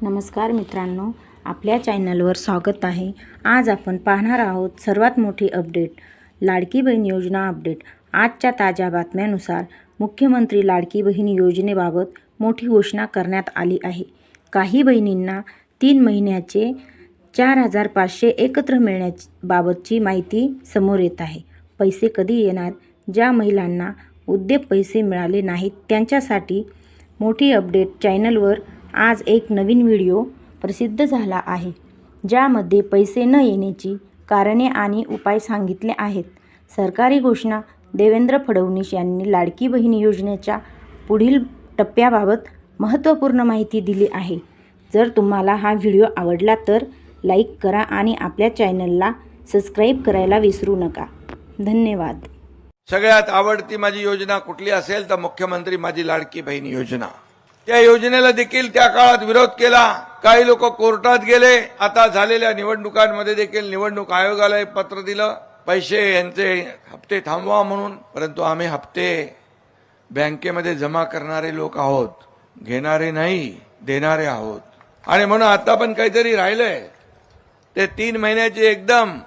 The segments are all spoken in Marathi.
नमस्कार मित्रांनो, आपल्या चॅनलवर स्वागत आहे। आज आपण पाहणार आहोत सर्वात मोठी अपडेट, लाडकी बहीण योजना अपडेट। आजच्या ताज्या बातम्यानुसार मुख्यमंत्री लाडकी बहीण योजनेबाबत मोठी घोषणा करण्यात आली आहे। काही बहिणींना 3 महिन्याचे 4,500 एकत्र मिळण्याबाबतची माहिती समोर येत आहे। पैसे कधी येणार? ज्या महिलांना अद्याप पैसे मिळाले नाहीत त्यांच्यासाठी मोठी अपडेट। चॅनलवर आज एक नवीन व्हिडिओ प्रसिद्ध झाला आहे, ज्यामध्ये पैसे न येण्याची कारणे आणि उपाय सांगितले आहेत। सरकारी घोषणा। देवेंद्र फडणवीस यांनी लाडकी बहीण योजनेच्या पुढील टप्प्याबाबत महत्त्वपूर्ण माहिती दिली आहे। जर तुम्हाला हा व्हिडिओ आवडला तर लाईक करा आणि आपल्या चॅनलला सबस्क्राईब करायला विसरू नका। धन्यवाद। सगळ्यात आवडती माझी योजना कुठली असेल तर मुख्यमंत्री माझी लाडकी बहीण योजना। त्या योजनेला देखील त्या काळात विरोध केला। काही लोक कोर्टात गेले। आता झालेल्या निवडणुकांमध्ये देखील निवडणूक आयोगाला एक पत्र दिलं, पैसे यांचे हप्ते थांबवा म्हणून। परंतु आम्ही हप्ते बँकेमध्ये जमा करणारे लोक आहोत, घेणारे नाही, देणारे आहोत। आणि म्हणून आता पण काहीतरी राहिलंय ते 3 महिन्याचे एकदम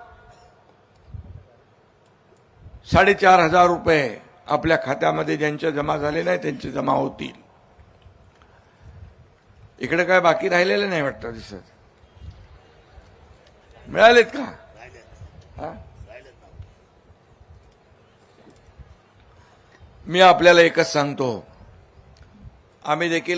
4,500 रुपये आपल्या खात्यामध्ये ज्यांचे जमा झाले नाही त्यांचे जमा होतील। इकडे काय बाकी राहिलेलं नाही वाटतं दिसत। मिळालेत का? मी आपल्याला एकच सांगतो, आम्ही देखील